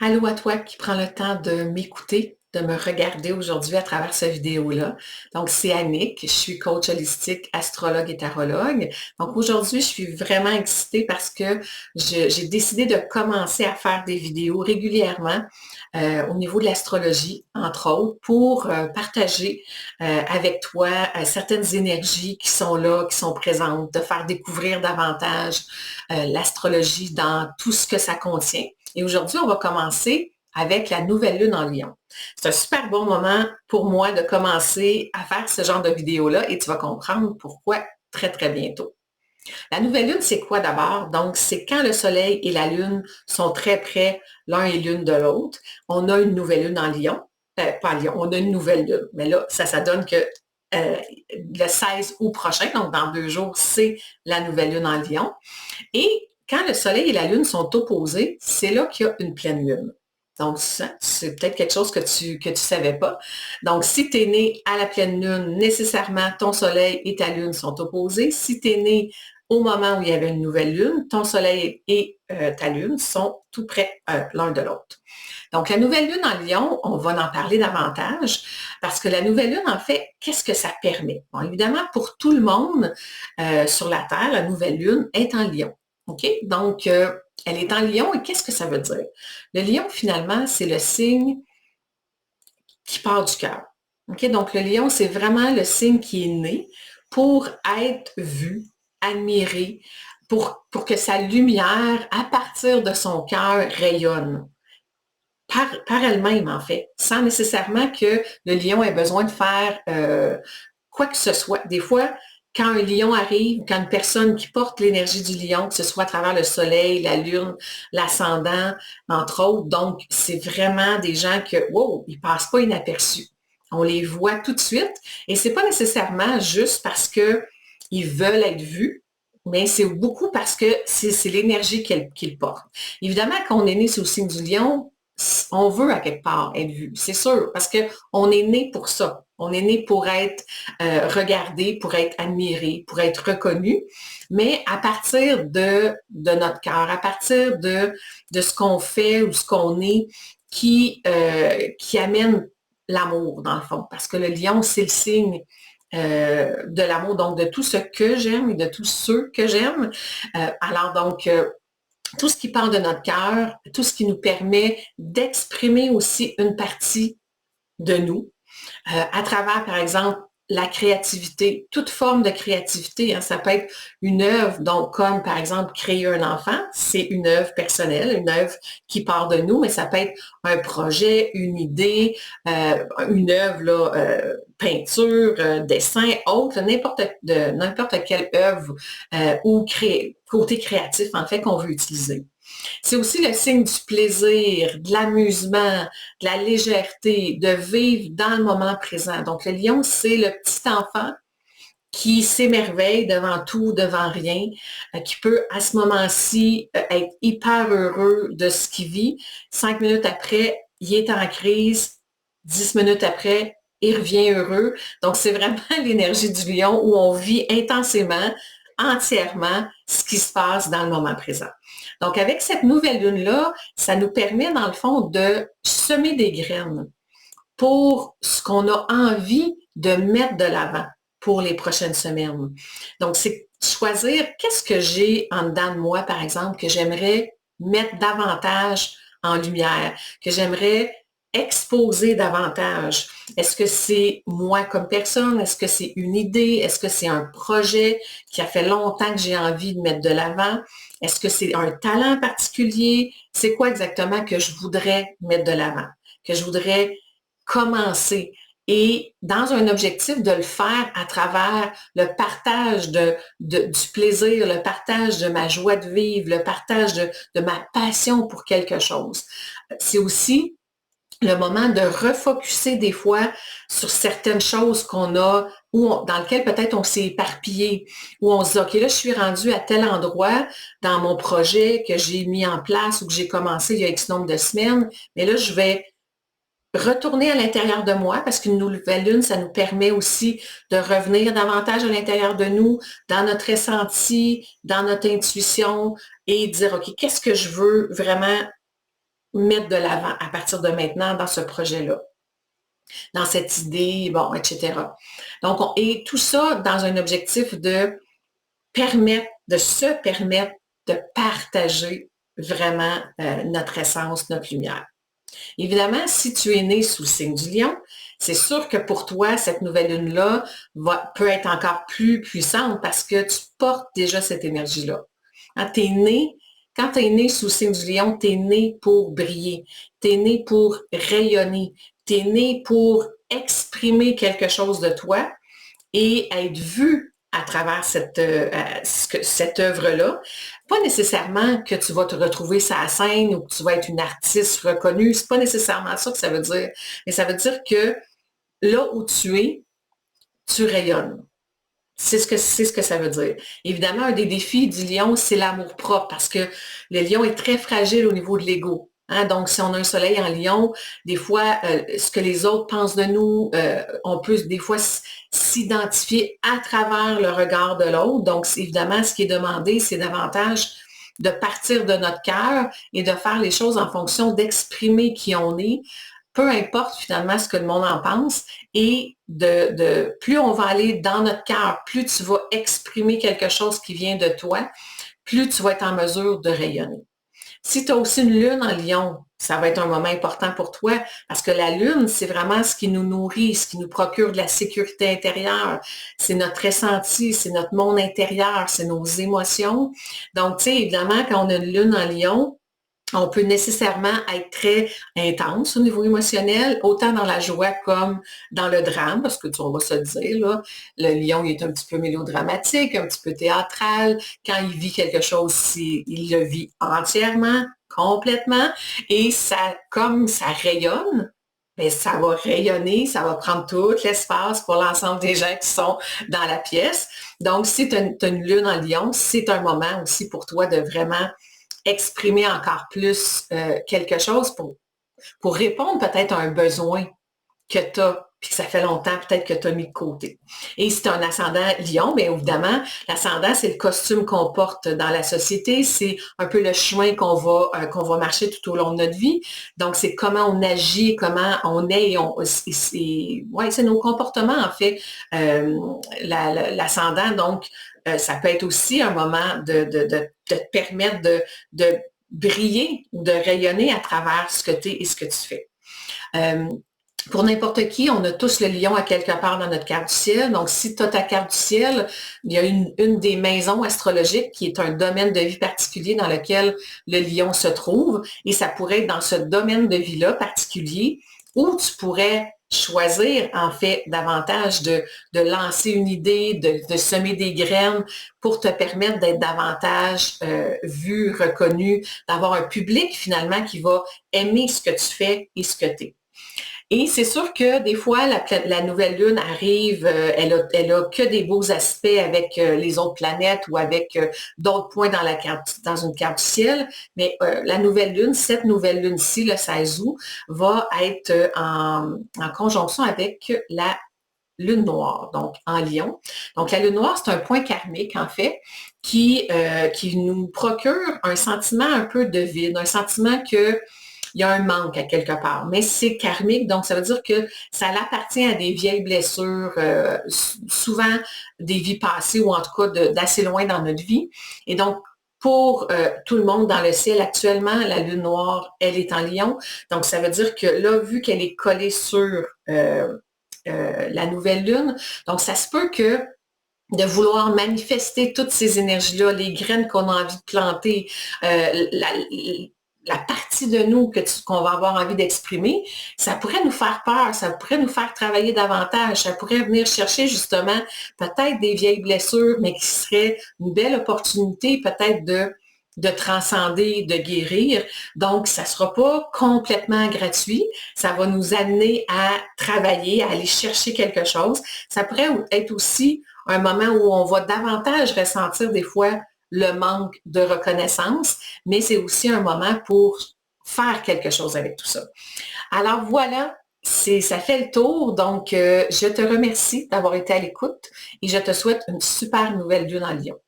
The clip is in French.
Allô à toi qui prends le temps de m'écouter, de me regarder aujourd'hui à travers cette vidéo-là. Donc, c'est Annick, je suis coach holistique, astrologue et tarologue. Donc, aujourd'hui, je suis vraiment excitée parce que j'ai décidé de commencer à faire des vidéos régulièrement au niveau de l'astrologie, entre autres, pour partager avec toi certaines énergies qui sont là, qui sont présentes, de faire découvrir davantage l'astrologie dans tout ce que ça contient. Et aujourd'hui, on va commencer avec la nouvelle lune en Lion. C'est un super bon moment pour moi de commencer à faire ce genre de vidéo-là et tu vas comprendre pourquoi très, très bientôt. La nouvelle lune, c'est quoi d'abord? Donc, c'est quand le soleil et la lune sont très près l'un et l'une de l'autre. On a une nouvelle lune en Lion. Pas en Lion, on a une nouvelle lune. Mais là, ça donne que le 16 août prochain, donc dans 2 jours, c'est la nouvelle lune en Lion. Et quand le soleil et la lune sont opposés, c'est là qu'il y a une pleine lune. Donc, ça, c'est peut-être quelque chose que tu savais pas. Donc, si tu es né à la pleine lune, nécessairement, ton soleil et ta lune sont opposés. Si tu es né au moment où il y avait une nouvelle lune, ton soleil et ta lune sont tout près l'un de l'autre. Donc, la nouvelle lune en Lion, on va en parler davantage parce que la nouvelle lune, en fait, qu'est-ce que ça permet? Bon, évidemment, pour tout le monde sur la Terre, la nouvelle lune est en Lion. OK? Donc, elle est en Lion et qu'est-ce que ça veut dire? Le Lion, finalement, c'est le signe qui part du cœur. OK? Donc, le Lion, c'est vraiment le signe qui est né pour être vu, admiré, pour que sa lumière, à partir de son cœur, rayonne par elle-même, en fait, sans nécessairement que le lion ait besoin de faire quoi que ce soit. Des fois, quand un lion arrive, quand une personne qui porte l'énergie du lion, que ce soit à travers le soleil, la lune, l'ascendant, entre autres, donc c'est vraiment des gens que, wow, ils passent pas inaperçus. On les voit tout de suite et c'est pas nécessairement juste parce que ils veulent être vus, mais c'est beaucoup parce que c'est l'énergie qu'ils portent. Évidemment, quand on est né sous le signe du lion, on veut à quelque part être vu, c'est sûr, parce qu'on est né pour ça. On est né pour être regardé, pour être admiré, pour être reconnu, mais à partir de notre cœur, à partir de ce qu'on fait ou ce qu'on est, qui amène l'amour, dans le fond. Parce que le lion, c'est le signe de l'amour, donc de tout ce que j'aime et de tous ceux que j'aime. Alors donc, tout ce qui part de notre cœur, tout ce qui nous permet d'exprimer aussi une partie de nous, à travers, par exemple, la créativité, toute forme de créativité, hein, ça peut être une œuvre, donc comme par exemple créer un enfant, c'est une œuvre personnelle, une œuvre qui part de nous, mais ça peut être un projet, une idée, une œuvre, là, peinture, dessin, autre, n'importe quelle œuvre ou côté créatif en fait qu'on veut utiliser. C'est aussi le signe du plaisir, de l'amusement, de la légèreté, de vivre dans le moment présent. Donc, le lion, c'est le petit enfant qui s'émerveille devant tout, devant rien, qui peut à ce moment-ci être hyper heureux de ce qu'il vit. 5 minutes après, il est en crise. 10 minutes après, il revient heureux. Donc, c'est vraiment l'énergie du lion où on vit intensément, entièrement, ce qui se passe dans le moment présent. Donc, avec cette nouvelle lune-là, ça nous permet, dans le fond, de semer des graines pour ce qu'on a envie de mettre de l'avant pour les prochaines semaines. Donc, c'est choisir qu'est-ce que j'ai en dedans de moi, par exemple, que j'aimerais mettre davantage en lumière, que j'aimerais exposer davantage. Est-ce que c'est moi comme personne? Est-ce que c'est une idée? Est-ce que c'est un projet qui a fait longtemps que j'ai envie de mettre de l'avant? Est-ce que c'est un talent particulier? C'est quoi exactement que je voudrais mettre de l'avant? Que je voudrais commencer et dans un objectif de le faire à travers le partage du plaisir, le partage de ma joie de vivre, le partage de ma passion pour quelque chose. C'est aussi le moment de refocuser des fois sur certaines choses qu'on a dans lesquelles peut-être on s'est éparpillé, où on se dit, OK, là, je suis rendu à tel endroit dans mon projet que j'ai mis en place ou que j'ai commencé il y a X nombre de semaines, mais là, je vais retourner à l'intérieur de moi parce qu'une nouvelle lune, ça nous permet aussi de revenir davantage à l'intérieur de nous, dans notre ressenti, dans notre intuition et dire, OK, qu'est-ce que je veux vraiment mettre de l'avant à partir de maintenant dans ce projet-là, dans cette idée, bon, etc. Donc, et tout ça dans un objectif de se permettre de partager vraiment notre essence, notre lumière. Évidemment, si tu es né sous le signe du lion, c'est sûr que pour toi, cette nouvelle lune-là peut être encore plus puissante parce que tu portes déjà cette énergie-là. Quand tu es né, quand tu es né sous le signe du lion, tu es né pour briller, tu es né pour rayonner, tu es né pour exprimer quelque chose de toi et être vu à travers cette œuvre-là. Pas nécessairement que tu vas te retrouver sur la scène ou que tu vas être une artiste reconnue. C'est pas nécessairement ça que ça veut dire. Mais ça veut dire que là où tu es, tu rayonnes. C'est ce que ça veut dire. Évidemment, un des défis du lion, c'est l'amour-propre parce que le lion est très fragile au niveau de l'ego. Hein? Donc, si on a un soleil en lion, des fois, ce que les autres pensent de nous, on peut des fois s'identifier à travers le regard de l'autre. Donc, évidemment, ce qui est demandé, c'est davantage de partir de notre cœur et de faire les choses en fonction d'exprimer qui on est, peu importe finalement ce que le monde en pense, et plus on va aller dans notre cœur, plus tu vas exprimer quelque chose qui vient de toi, plus tu vas être en mesure de rayonner. Si tu as aussi une lune en lion, ça va être un moment important pour toi parce que la lune, c'est vraiment ce qui nous nourrit, ce qui nous procure de la sécurité intérieure. C'est notre ressenti, c'est notre monde intérieur, c'est nos émotions. Donc, tu sais, évidemment, quand on a une lune en lion, on peut nécessairement être très intense au niveau émotionnel, autant dans la joie comme dans le drame, parce que on va se le dire, là, le lion il est un petit peu mélodramatique, un petit peu théâtral. Quand il vit quelque chose, il le vit entièrement, complètement, et ça, comme ça rayonne, mais ça va rayonner, ça va prendre tout l'espace pour l'ensemble des gens qui sont dans la pièce. Donc, si tu as une lune en lion, c'est un moment aussi pour toi de vraiment exprimer encore plus quelque chose pour répondre peut-être à un besoin que tu as, puis que ça fait longtemps peut-être que tu as mis de côté. Et si tu as un ascendant lion, bien évidemment, l'ascendant, c'est le costume qu'on porte dans la société, c'est un peu le chemin qu'on va marcher tout au long de notre vie. Donc, c'est comment on agit, comment on est, c'est nos comportements, en fait, l'ascendant. Donc, ça peut être aussi un moment de te permettre de briller ou de rayonner à travers ce que tu es et ce que tu fais. Pour n'importe qui, on a tous le lion à quelque part dans notre carte du ciel. Donc, si tu as ta carte du ciel, il y a une des maisons astrologiques qui est un domaine de vie particulier dans lequel le lion se trouve. Et ça pourrait être dans ce domaine de vie-là particulier où tu pourrais choisir, en fait, davantage de lancer une idée, de semer des graines pour te permettre d'être davantage vu, reconnu, d'avoir un public finalement qui va aimer ce que tu fais et ce que tu es. Et c'est sûr que des fois, la nouvelle lune arrive, elle a que des beaux aspects avec les autres planètes ou avec d'autres points dans une carte du ciel. Mais la nouvelle lune, cette nouvelle lune-ci, le 16 août, va être en conjonction avec la lune noire, donc en lion. Donc la lune noire, c'est un point karmique, en fait, qui nous procure un sentiment un peu de vide, un sentiment que il y a un manque à quelque part, mais c'est karmique, donc ça veut dire que ça appartient à des vieilles blessures, souvent des vies passées ou en tout cas d'assez loin dans notre vie. Et donc, pour tout le monde dans le ciel actuellement, la lune noire, elle est en lion. Donc, ça veut dire que là, vu qu'elle est collée sur la nouvelle lune, donc ça se peut que de vouloir manifester toutes ces énergies-là, les graines qu'on a envie de planter, la partie de nous qu'on va avoir envie d'exprimer, ça pourrait nous faire peur, ça pourrait nous faire travailler davantage, ça pourrait venir chercher justement peut-être des vieilles blessures, mais qui serait une belle opportunité peut-être de transcender, de guérir. Donc, ça ne sera pas complètement gratuit. Ça va nous amener à travailler, à aller chercher quelque chose. Ça pourrait être aussi un moment où on va davantage ressentir des fois le manque de reconnaissance, mais c'est aussi un moment pour faire quelque chose avec tout ça. Alors voilà, ça fait le tour. Donc, je te remercie d'avoir été à l'écoute et je te souhaite une super nouvelle lune en Lion.